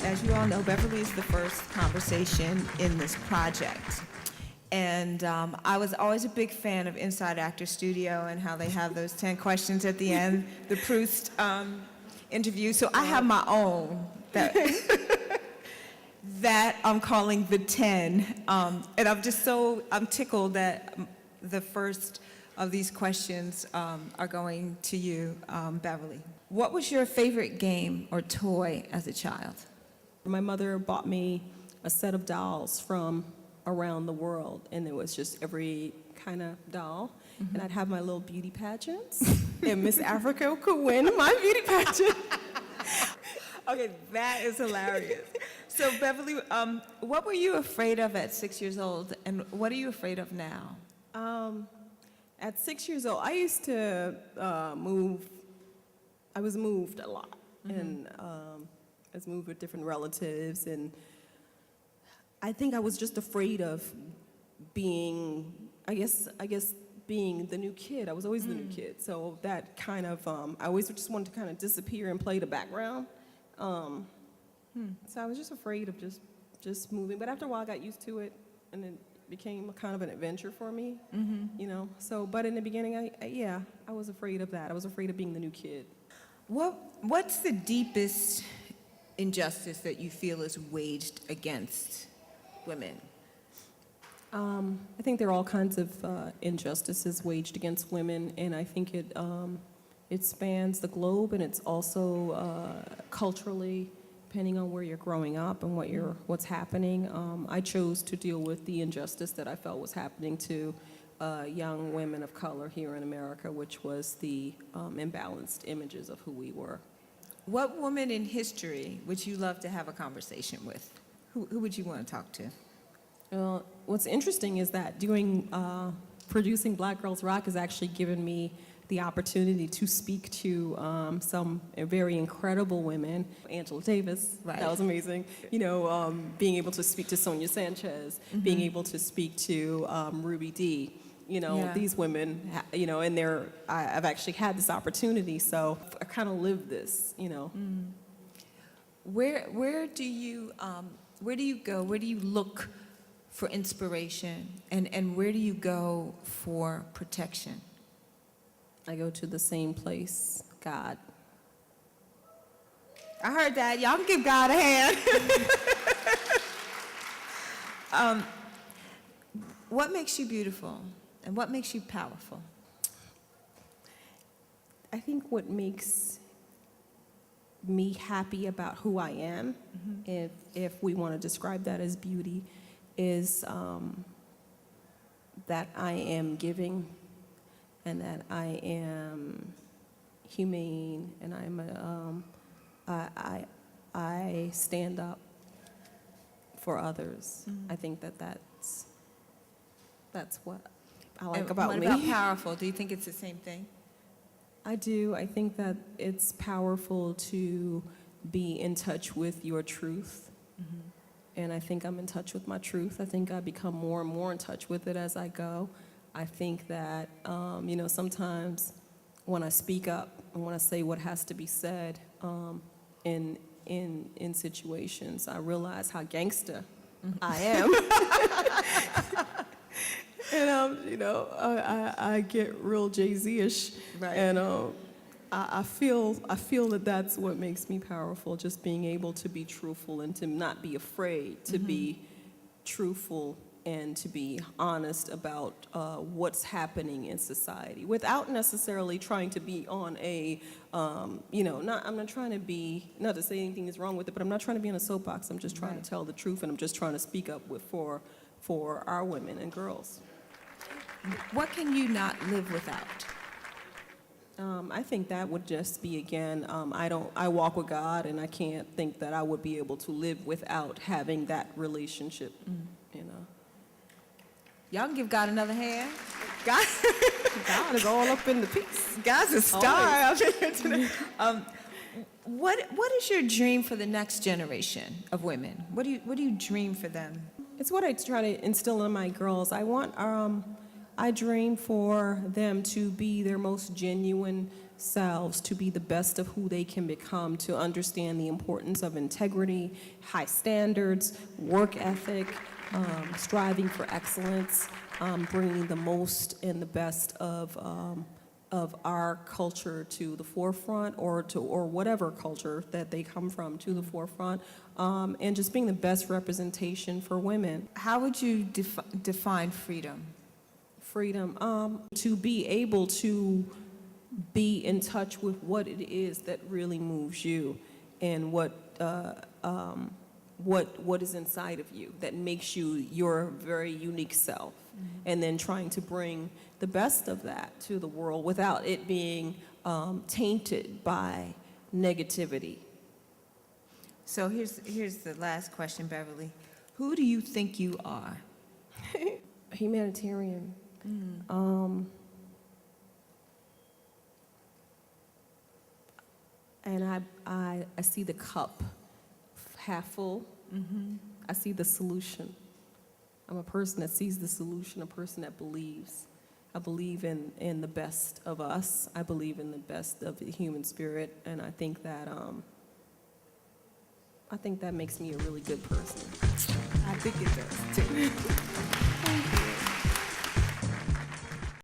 As you all know, Beverly is the first conversation in this project. And I was always a big fan of Inside Actor Studio and how they have those 10 questions at the end, the Proust interview. So I have my own that I'm calling the 10. And I'm tickled that the first of these questions are going to you, Beverly. What was your favorite game or toy as a child? My mother bought me a set of dolls from around the world, and it was just every kind of doll. Mm-hmm. And I'd have my little beauty pageants, and Miss Africa could win my beauty pageant. Okay, that is hilarious. So Beverly, what were you afraid of at 6 years old, and what are you afraid of now? At 6 years old, I used to move. I was moved a lot, mm-hmm. and I was moved with different relatives, and I think I was just afraid of being, I guess being the new kid. I was always the new kid, so that kind of, I always just wanted to kind of disappear and play the background. So I was just afraid of just moving, but after a while I got used to it, and it became a kind of an adventure for me, you know. So, but in the beginning, I was afraid of that. I was afraid of being the new kid. What's the deepest injustice that you feel is waged against women? I think there are all kinds of injustices waged against women, and I think it spans the globe, and it's also culturally, depending on where you're growing up and what's happening. I chose to deal with the injustice that I felt was happening to young women of color here in America, which was the imbalanced images of who we were. What woman in history would you love to have a conversation with? Who would you want to talk to? Well, what's interesting is that doing producing Black Girls Rock has actually given me the opportunity to speak to some very incredible women. Angela Davis, right. That was amazing. You know, being able to speak to Sonia Sanchez, being able to speak to Ruby Dee. You know, these women, you know, and I've actually had this opportunity, so I kind of live this, you know. Where do you go? Where do you look for inspiration, and where do you go for protection? I go to the same place, God. I heard that. Y'all can give God a hand. What makes you beautiful, and what makes you powerful? I think what makes me happy about who I am, if we want to describe that as beauty, is that I am giving, and that I am humane, and I stand up for others. I think that's what I like about me. What about powerful? Do you think it's the same thing? I do. I think that it's powerful to be in touch with your truth. And I think I'm in touch with my truth. I think I become more and more in touch with it as I go. I think that, you know, sometimes when I speak up and when I say what has to be said in situations, I realize how gangster I am. And, you know, I get real Jay-Z-ish. Right. And I feel that that's what makes me powerful, just being able to be truthful and to not be afraid to be truthful and to be honest about what's happening in society without necessarily trying to be on a, you know, I'm not trying to be, not to say anything is wrong with it, but I'm not trying to be in a soapbox. I'm just trying to tell the truth, and I'm just trying to speak up for our women and girls. What can you not live without? I think that would just be, again, I walk with God, and I can't think that I would be able to live without having that relationship, you know. Y'all can give God another hand. God is all up in the piece. God's a star out here today. What is your dream for the next generation of women? What do you dream for them? It's what I try to instill in my girls. I dream for them to be their most genuine selves to be the best of who they can become, to understand the importance of integrity, high standards, work ethic, striving for excellence, bringing the most and the best of our culture to the forefront, or whatever culture that they come from to the forefront, and just being the best representation for women. How would you define freedom? Freedom, to be able to be in touch with what it is that really moves you, and what is inside of you that makes you your very unique self, and then trying to bring the best of that to the world without it being tainted by negativity. So here's the last question, Beverly. Who do you think you are? Humanitarian. And I see the cup half full. I see the solution. I'm a person that sees the solution, a person that believes. I believe in the best of us. I believe in the best of the human spirit, and I think that makes me a really good person. I think it does, too. Thank you.